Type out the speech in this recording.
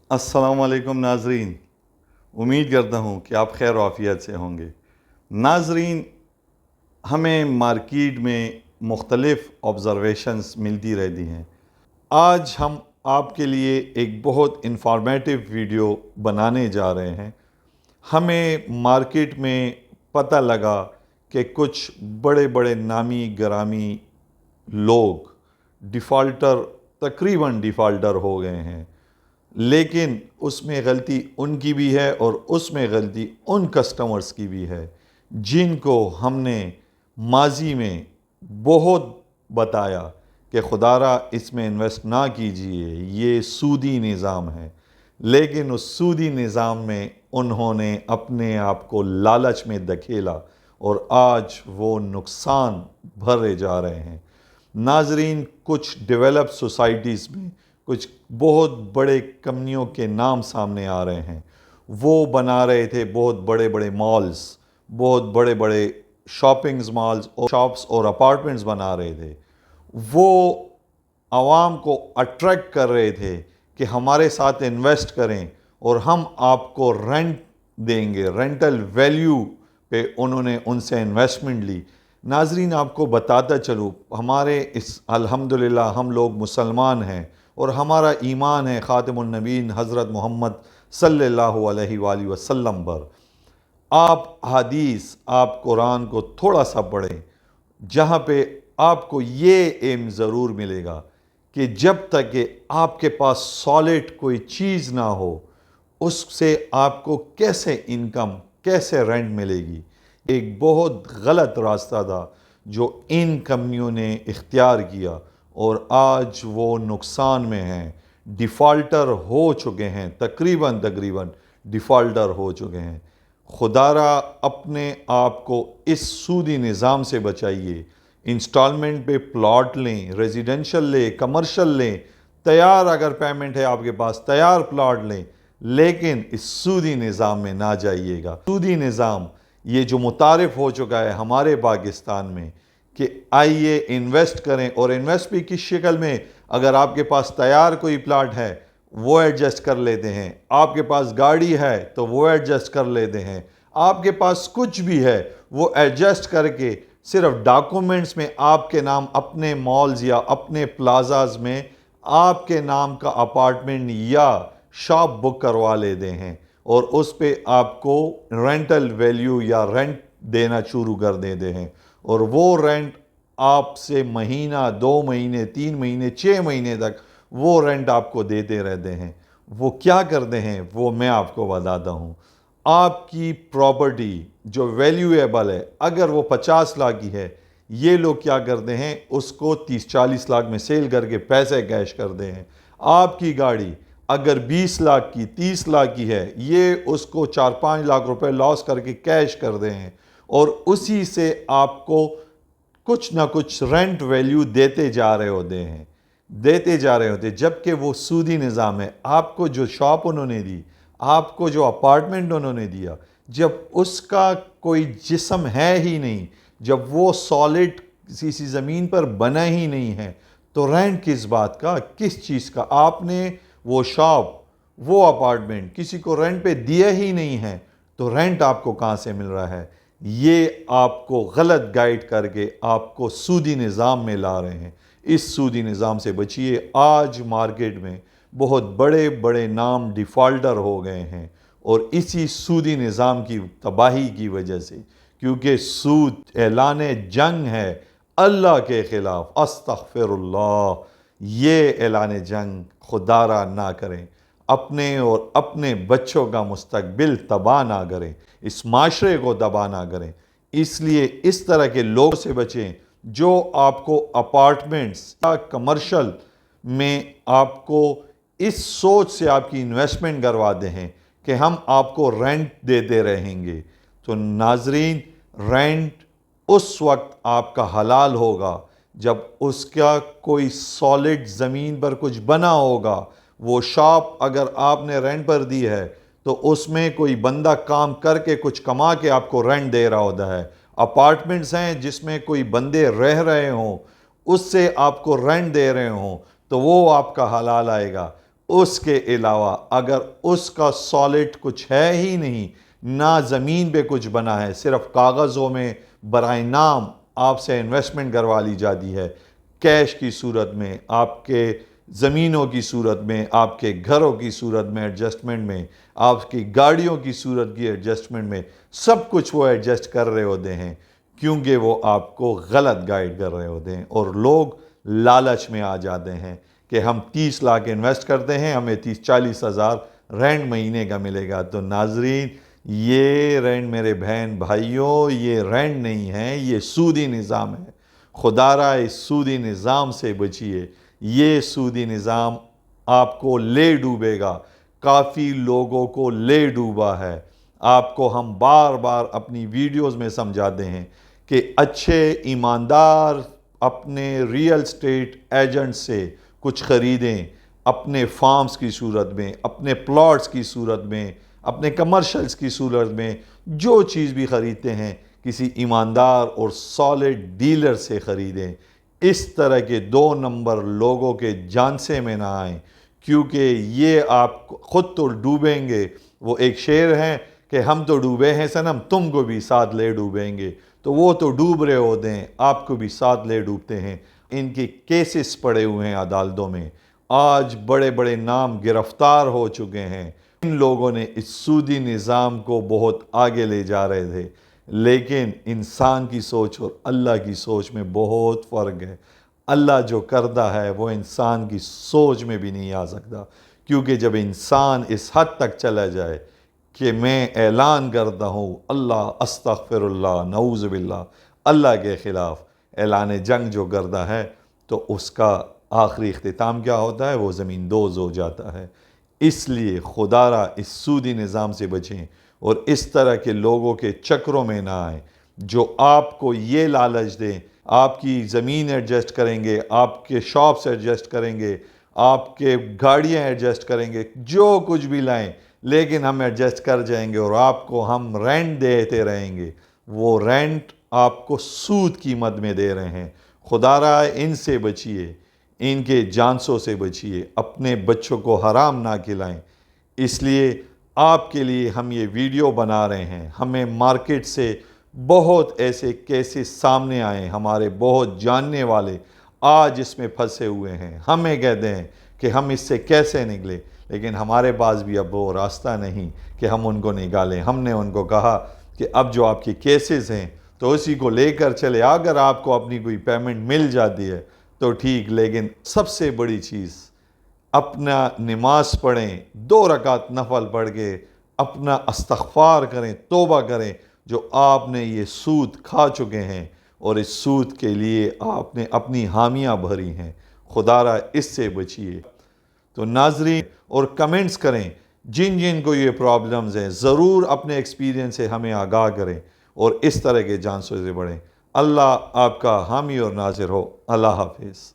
السلام علیکم ناظرین، امید کرتا ہوں کہ آپ خیر و عافیت سے ہوں گے۔ ناظرین، ہمیں مارکیٹ میں مختلف آبزرویشنز ملتی رہتی ہیں۔ آج ہم آپ کے لیے ایک بہت انفارمیٹیو ویڈیو بنانے جا رہے ہیں۔ ہمیں مارکیٹ میں پتہ لگا کہ کچھ بڑے بڑے نامی گرامی لوگ تقریباً ڈیفالٹر ہو گئے ہیں، لیکن اس میں غلطی ان کی بھی ہے اور اس میں غلطی ان کسٹمرز کی بھی ہے جن کو ہم نے ماضی میں بہت بتایا کہ خدا را اس میں انویسٹ نہ کیجئے، یہ سودی نظام ہے، لیکن اس سودی نظام میں انہوں نے اپنے آپ کو لالچ میں دھکیلا اور آج وہ نقصان بھرے جا رہے ہیں۔ ناظرین، کچھ ڈیولپ سوسائٹیز میں کچھ بہت بڑے کمپنیوں کے نام سامنے آ رہے ہیں۔ وہ بنا رہے تھے بہت بڑے بڑے مالز، بہت بڑے بڑے شاپنگز مالز اور شاپس اور اپارٹمنٹس بنا رہے تھے۔ وہ عوام کو اٹریکٹ کر رہے تھے کہ ہمارے ساتھ انویسٹ کریں اور ہم آپ کو رینٹ دیں گے، رینٹل ویلیو پہ انہوں نے ان سے انویسٹمنٹ لی۔ ناظرین، آپ کو بتاتا چلوں، ہمارے الحمدللہ ہم لوگ مسلمان ہیں اور ہمارا ایمان ہے خاتم النبیین حضرت محمد صلی اللہ علیہ وآلہ وسلم پر۔ آپ حدیث، آپ قرآن کو تھوڑا سا پڑھیں، جہاں پہ آپ کو یہ ایم ضرور ملے گا کہ جب تک کہ آپ کے پاس سالڈ کوئی چیز نہ ہو، اس سے آپ کو کیسے انکم، کیسے رینٹ ملے گی؟ ایک بہت غلط راستہ تھا جو ان کمپنیوں نے اختیار کیا اور آج وہ نقصان میں ہیں، ڈیفالٹر ہو چکے ہیں، تقریباً ڈیفالٹر ہو چکے ہیں۔ خدا را اپنے آپ کو اس سودی نظام سے بچائیے۔ انسٹالمنٹ پہ پلاٹ لیں، ریزیڈنشل لیں، کمرشل لیں، تیار اگر پیمنٹ ہے آپ کے پاس تیار پلاٹ لیں، لیکن اس سودی نظام میں نہ جائیے گا۔ سودی نظام یہ جو متعارف ہو چکا ہے ہمارے پاکستان میں کہ آئیے انویسٹ کریں، اور انویسٹ بھی کس شکل میں؟ اگر آپ کے پاس تیار کوئی پلاٹ ہے وہ ایڈجسٹ کر لیتے ہیں، آپ کے پاس گاڑی ہے تو وہ ایڈجسٹ کر لیتے ہیں، آپ کے پاس کچھ بھی ہے وہ ایڈجسٹ کر کے صرف ڈاکومنٹس میں آپ کے نام اپنے مالز یا اپنے پلازاز میں آپ کے نام کا اپارٹمنٹ یا شاپ بک کروا لیتے ہیں، اور اس پہ آپ کو رینٹل ویلیو یا رینٹ دینا شروع کر دیتے ہیں، اور وہ رینٹ آپ سے مہینہ، 2 مہینے، 3 مہینے، 6 مہینے تک وہ رینٹ آپ کو دیتے رہتے ہیں۔ وہ کیا کرتے ہیں وہ میں آپ کو بتاتا ہوں۔ آپ کی پراپرٹی جو ویلیویبل ہے، اگر وہ 50 لاکھ کی ہے، یہ لوگ کیا کرتے ہیں اس کو 30-40 لاکھ میں سیل کر کے پیسے کیش کرتے ہیں۔ آپ کی گاڑی اگر 20 لاکھ کی، 30 لاکھ کی ہے، یہ اس کو 4-5 لاکھ روپے لاس کر کے کیش کرتے ہیں، اور اسی سے آپ کو کچھ نہ کچھ رینٹ ویلیو دیتے جا رہے ہوتے ہیں، جبکہ وہ سودی نظام ہے۔ آپ کو جو شاپ انہوں نے دی، آپ کو جو اپارٹمنٹ انہوں نے دیا، جب اس کا کوئی جسم ہے ہی نہیں، جب وہ سالڈ کسی زمین پر بنا ہی نہیں ہے، تو رینٹ کس بات کا، کس چیز کا؟ آپ نے وہ شاپ، وہ اپارٹمنٹ کسی کو رینٹ پہ دیا ہی نہیں ہے، تو رینٹ آپ کو کہاں سے مل رہا ہے؟ یہ آپ کو غلط گائیڈ کر کے آپ کو سودی نظام میں لا رہے ہیں۔ اس سودی نظام سے بچیے۔ آج مارکیٹ میں بہت بڑے بڑے نام ڈیفالٹر ہو گئے ہیں، اور اسی سودی نظام کی تباہی کی وجہ سے، کیونکہ سود اعلان جنگ ہے اللہ کے خلاف۔ استغفر اللہ، یہ اعلان جنگ خدا را نہ کریں، اپنے اور اپنے بچوں کا مستقبل تباہ نہ کریں، اس معاشرے کو تباہ نہ کریں۔ اس لیے اس طرح کے لوگ سے بچیں جو آپ کو اپارٹمنٹس یا کمرشل میں آپ کو اس سوچ سے آپ کی انویسٹمنٹ کرواتے ہیں کہ ہم آپ کو رینٹ دیتے رہیں گے۔ تو ناظرین، رینٹ اس وقت آپ کا حلال ہوگا جب اس کا کوئی سالڈ زمین پر کچھ بنا ہوگا۔ وہ شاپ اگر آپ نے رینٹ پر دی ہے تو اس میں کوئی بندہ کام کر کے کچھ کما کے آپ کو رینٹ دے رہا ہوتا ہے۔ اپارٹمنٹس ہیں جس میں کوئی بندے رہ رہے ہوں، اس سے آپ کو رینٹ دے رہے ہوں، تو وہ آپ کا حلال آئے گا۔ اس کے علاوہ اگر اس کا سالڈ کچھ ہے ہی نہیں، نہ زمین پہ کچھ بنا ہے، صرف کاغذوں میں برائے نام آپ سے انویسٹمنٹ کروا لی جاتی ہے، کیش کی صورت میں، آپ کے زمینوں کی صورت میں، آپ کے گھروں کی صورت میں ایڈجسٹمنٹ میں، آپ کی گاڑیوں کی صورت کی ایڈجسٹمنٹ میں، سب کچھ وہ ایڈجسٹ کر رہے ہوتے ہیں، کیونکہ وہ آپ کو غلط گائیڈ کر رہے ہوتے ہیں، اور لوگ لالچ میں آ جاتے ہیں کہ ہم 30 لاکھ انویسٹ کرتے ہیں، ہمیں 30-40 ہزار رینٹ مہینے کا ملے گا۔ تو ناظرین، یہ رینٹ میرے بہن بھائیوں، یہ رینٹ نہیں ہے، یہ سودی نظام ہے۔ خدا را اس سودی نظام سے بچیے، یہ سودی نظام آپ کو لے ڈوبے گا، کافی لوگوں کو لے ڈوبا ہے۔ آپ کو ہم بار بار اپنی ویڈیوز میں سمجھاتے ہیں کہ اچھے ایماندار اپنے ریئل اسٹیٹ ایجنٹ سے کچھ خریدیں، اپنے فارمز کی صورت میں، اپنے پلاٹس کی صورت میں، اپنے کمرشلز کی صورت میں، جو چیز بھی خریدتے ہیں کسی ایماندار اور سالڈ ڈیلر سے خریدیں۔ اس طرح کے 2 نمبر لوگوں کے جانسے میں نہ آئیں، کیونکہ یہ آپ خود تو ڈوبیں گے۔ وہ ایک شعر ہے کہ ہم تو ڈوبے ہیں صنم، تم کو بھی ساتھ لے ڈوبیں گے۔ تو وہ تو ڈوب رہے ہوتے ہیں، آپ کو بھی ساتھ لے ڈوبتے ہیں۔ ان کے کیسز پڑے ہوئے ہیں عدالتوں میں، آج بڑے بڑے نام گرفتار ہو چکے ہیں۔ ان لوگوں نے اس سودی نظام کو بہت آگے لے جا رہے تھے، لیکن انسان کی سوچ اور اللہ کی سوچ میں بہت فرق ہے۔ اللہ جو کرتا ہے وہ انسان کی سوچ میں بھی نہیں آ سکتا، کیونکہ جب انسان اس حد تک چلا جائے کہ میں اعلان کرتا ہوں اللہ استغفر اللہ نعوذ باللہ، اللہ کے خلاف اعلان جنگ جو کرتا ہے، تو اس کا آخری اختتام کیا ہوتا ہے؟ وہ زمین دوز ہو جاتا ہے۔ اس لیے خدا را اس سودی نظام سے بچیں اور اس طرح کے لوگوں کے چکروں میں نہ آئیں جو آپ کو یہ لالچ دیں، آپ کی زمین ایڈجسٹ کریں گے، آپ کے شاپس ایڈجسٹ کریں گے، آپ کے گاڑیاں ایڈجسٹ کریں گے، جو کچھ بھی لائیں لیکن ہم ایڈجسٹ کر جائیں گے اور آپ کو ہم رینٹ دیتے رہیں گے۔ وہ رینٹ آپ کو سود قیمت میں دے رہے ہیں۔ خدا را ان سے بچیے، ان کے جانسوں سے بچیے، اپنے بچوں کو حرام نہ کھلائیں۔ اس لیے آپ کے لیے ہم یہ ویڈیو بنا رہے ہیں۔ ہمیں مارکیٹ سے بہت ایسے کیسز سامنے آئے، ہمارے بہت جاننے والے آج اس میں پھنسے ہوئے ہیں۔ ہمیں کہتے ہیں کہ ہم اس سے کیسے نکلے، لیکن ہمارے پاس بھی اب وہ راستہ نہیں کہ ہم ان کو نکالیں۔ ہم نے ان کو کہا کہ اب جو آپ کی کیسز ہیں تو اسی کو لے کر چلے، اگر آپ کو اپنی کوئی پیمنٹ مل جاتی ہے تو ٹھیک، لیکن سب سے بڑی چیز اپنا نماز پڑھیں، 2 رکعت نفل پڑھ کے اپنا استغفار کریں، توبہ کریں جو آپ نے یہ سود کھا چکے ہیں اور اس سود کے لیے آپ نے اپنی حامیاں بھری ہیں۔ خدا را اس سے بچیے۔ تو ناظرین اور کمنٹس کریں، جن جن کو یہ پرابلمز ہیں ضرور اپنے ایکسپیرینس سے ہمیں آگاہ کریں اور اس طرح کے جانسوں سے بڑھیں۔ اللہ آپ کا حامی اور ناصر ہو۔ اللہ حافظ۔